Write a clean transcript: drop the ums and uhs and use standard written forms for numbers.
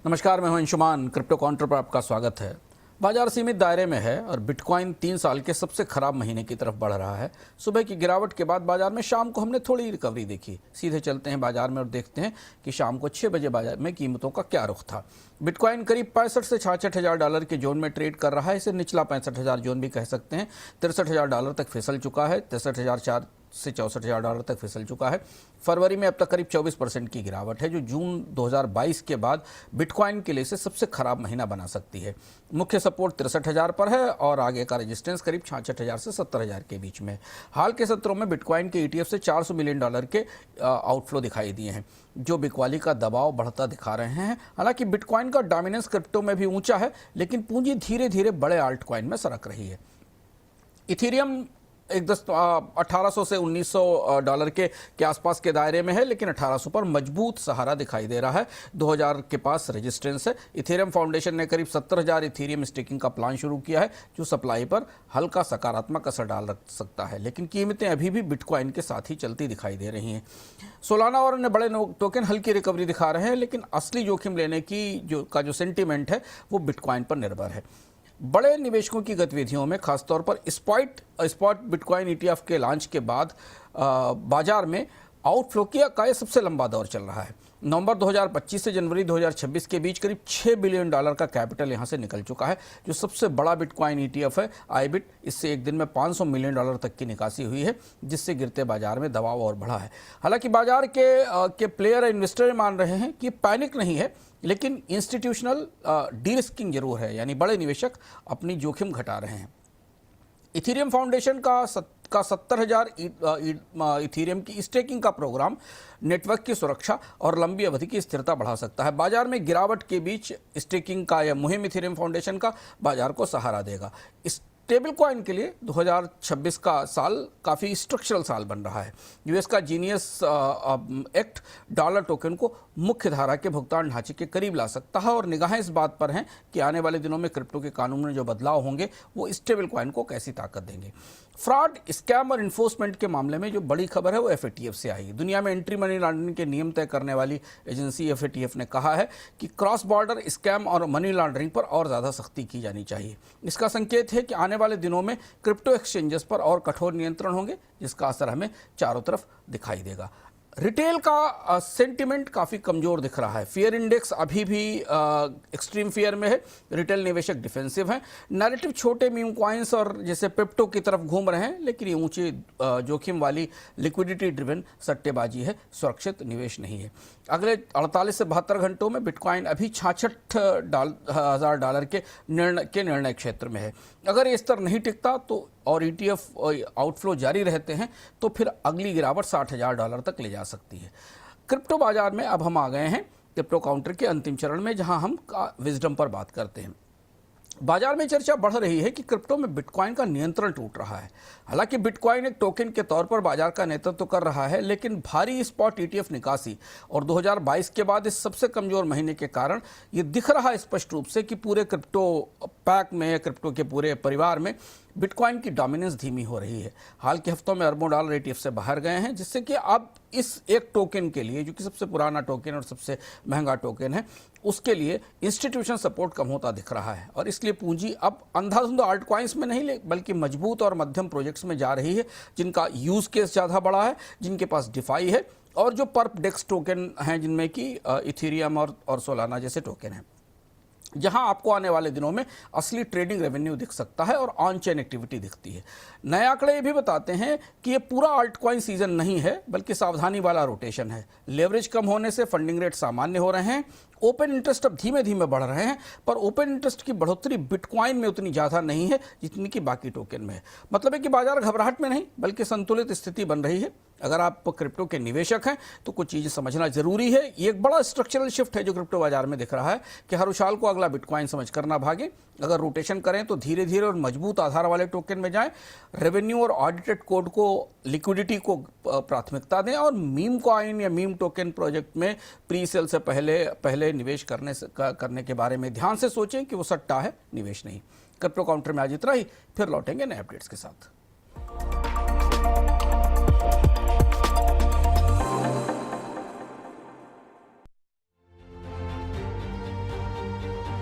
नमस्कार, मैं हूं अंशुमान। क्रिप्टो काउंटर पर आपका स्वागत है। बाजार सीमित दायरे में है और बिटकॉइन 3 साल के सबसे खराब महीने की तरफ बढ़ रहा है। सुबह की गिरावट के बाद बाजार में शाम को हमने थोड़ी रिकवरी देखी। सीधे चलते हैं बाजार में और देखते हैं कि शाम को 6 बजे बाजार में कीमतों का क्या रुख था। बिटकॉइन करीब 65 से 66 हज़ार डॉलर के जोन में ट्रेड कर रहा है। इसे निचला 65 हज़ार जोन भी कह सकते हैं। 63 हज़ार डॉलर तक फिसल चुका है। 63,400 से 64 हज़ार डॉलर तक फिसल चुका है। फरवरी में अब तक करीब 24% की गिरावट है, जो जून 2022 के बाद बिटकॉइन के लिए से सबसे खराब महीना बना सकती है। मुख्य सपोर्ट 63 हज़ार पर है और आगे का रेजिस्टेंस करीब 66 हज़ार से 70 हज़ार के बीच में। हाल के सत्रों में बिटकॉइन के ETF से 400 मिलियन डॉलर के आउटफ्लो दिखाई दिए हैं, जो बिकवाली का दबाव बढ़ता दिखा रहे हैं। हालांकि बिटकॉइन का डोमिनेंस क्रिप्टो में भी ऊंचा है, लेकिन पूंजी धीरे धीरे बड़े आल्ट कॉइन में सरक रही है। इथेरियम 1800 से 1900 डॉलर के आसपास के दायरे में है, लेकिन 1800 पर मजबूत सहारा दिखाई दे रहा है। 2000 के पास रेजिस्टेंस है। इथेरियम फाउंडेशन ने करीब 70,000 इथेरियम स्टेकिंग का प्लान शुरू किया है, जो सप्लाई पर हल्का सकारात्मक असर डाल सकता है, लेकिन कीमतें अभी भी बिटकॉइन के साथ ही चलती दिखाई दे रही हैं। सोलाना और अन्य बड़े टोकन हल्की रिकवरी दिखा रहे हैं, लेकिन असली जोखिम लेने की जो सेंटीमेंट है वो बिटकॉइन पर निर्भर है। बड़े निवेशकों की गतिविधियों में खासतौर पर स्पॉट बिटकॉइन ETF के लॉन्च के बाद बाजार में आउटफ्लो का यह सबसे लंबा दौर चल रहा है। नवंबर 2025 से जनवरी 2026 के बीच करीब 6 बिलियन डॉलर का कैपिटल यहां से निकल चुका है। जो सबसे बड़ा बिटकॉइन ETF है आईबिट, इससे एक दिन में 500 मिलियन डॉलर तक की निकासी हुई है, जिससे गिरते बाजार में दबाव और बढ़ा है। हालांकि बाजार के प्लेयर इन्वेस्टर मान रहे हैं कि पैनिक नहीं है, लेकिन इंस्टीट्यूशनल डी-रिस्किंग जरूर है, यानी बड़े निवेशक अपनी जोखिम घटा रहे हैं। इथेरियम फाउंडेशन का 70,000 इथेरियम की स्टेकिंग का प्रोग्राम नेटवर्क की सुरक्षा और लंबी अवधि की स्थिरता बढ़ा सकता है। बाजार में गिरावट के बीच स्टेकिंग का यह मुहिम इथेरियम फाउंडेशन का बाजार को सहारा देगा। स्टेबल कॉइन के लिए 2026 का साल काफ़ी स्ट्रक्चरल साल बन रहा है। यूएस का जीनियस एक्ट डॉलर टोकन को मुख्य धारा के भुगतान ढांचे के करीब ला सकता है, और निगाहें इस बात पर हैं कि आने वाले दिनों में क्रिप्टो के कानून में जो बदलाव होंगे वो स्टेबल कॉइन को कैसी ताकत देंगे। फ्रॉड, स्कैम और इन्फोर्समेंट के मामले में जो बड़ी खबर है वो FATF से आई। दुनिया में एंटी मनी लॉन्ड्रिंग के नियम तय करने वाली एजेंसी FATF ने कहा है कि क्रॉस बॉर्डर स्कैम और मनी लॉन्ड्रिंग पर और ज़्यादा सख्ती की जानी चाहिए। इसका संकेत है कि आने वाले दिनों में क्रिप्टो एक्सचेंजेस पर और कठोर नियंत्रण होंगे, जिसका असर हमें चारों तरफ दिखाई देगा। रिटेल का सेंटिमेंट काफ़ी कमज़ोर दिख रहा है। फियर इंडेक्स अभी भी एक्सट्रीम फियर में है। रिटेल निवेशक डिफेंसिव हैं। नैरेटिव छोटे मीम कॉइन्स और जैसे पेप्टो की तरफ घूम रहे हैं, लेकिन ये ऊंची जोखिम वाली लिक्विडिटी ड्रिवन सट्टेबाजी है, सुरक्षित निवेश नहीं है। अगले 48 से 72 घंटों में बिटकॉइन अभी 66,000 डॉलर के निर्णय क्षेत्र में है। अगर ये स्तर नहीं टिकता तो और ETF आउटफ्लो जारी रहते हैं तो फिर अगली गिरावट 60,000 डॉलर तक ले जा सकती है। क्रिप्टो बाजार में अब हम आ गए हैं क्रिप्टो काउंटर के अंतिम चरण में, जहां हम विजडम पर बात करते हैं। बाजार में चर्चा बढ़ रही है कि क्रिप्टो में बिटकॉइन का नियंत्रण टूट रहा है। हालांकि बिटकॉइन एक टोकन के तौर पर बाजार का नेतृत्व कर रहा है, लेकिन भारी स्पॉट ETF निकासी और 2022 के बाद इस सबसे कमजोर महीने के कारण ये दिख रहा है स्पष्ट रूप से कि पूरे क्रिप्टो पैक में, क्रिप्टो के पूरे परिवार में बिटकॉइन की डोमिनेंस धीमी हो रही है। हाल के हफ्तों में अरबों डॉलर ETF से बाहर गए हैं, जिससे कि अब इस एक टोकन के लिए, जो कि सबसे पुराना टोकन और सबसे महंगा टोकन है, उसके लिए इंस्टीट्यूशन सपोर्ट कम होता दिख रहा है, और इसलिए पूंजी अब अंधाधुंध आल्ट कॉइन्स में नहीं बल्कि मजबूत और मध्यम प्रोजेक्ट्स में जा रही है, जिनका यूज केस ज़्यादा बड़ा है, जिनके पास डिफाई है और जो पर्प डेक्स टोकन हैं, जिनमें कि इथेरियम और सोलाना जैसे टोकन हैं, जहां आपको आने वाले दिनों में असली ट्रेडिंग रेवेन्यू दिख सकता है और ऑन चेन एक्टिविटी दिखती है। नए आंकड़े ये भी बताते हैं कि ये पूरा आल्ट कॉइन सीजन नहीं है, बल्कि सावधानी वाला रोटेशन है। लेवरेज कम होने से फंडिंग रेट सामान्य हो रहे हैं। ओपन इंटरेस्ट अब धीमे धीमे बढ़ रहे हैं, पर ओपन इंटरेस्ट की बढ़ोतरी बिटकॉइन में उतनी ज़्यादा नहीं है जितनी कि बाकी टोकन में है। मतलब है कि बाजार घबराहट में नहीं बल्कि संतुलित स्थिति बन रही है। अगर आप क्रिप्टो के निवेशक हैं तो कुछ चीज़ें समझना जरूरी है। ये एक बड़ा स्ट्रक्चरल शिफ्ट है जो क्रिप्टो बाजार में दिख रहा है कि हर उछाल को अगला बिटकॉइन समझ कर ना भागे। अगर रोटेशन करें तो धीरे धीरे और मजबूत आधार वाले टोकन में जाएं। रेवेन्यू और ऑडिटेड कोड को, लिक्विडिटी को प्राथमिकता दें, और मीम कॉइन या मीम टोकन प्रोजेक्ट में प्री सेल से पहले निवेश करने के बारे में ध्यान से सोचें कि वो सट्टा है, निवेश नहीं। क्रिप्टो काउंटर में आज इतना ही, फिर लौटेंगे नए अपडेट्स के साथ।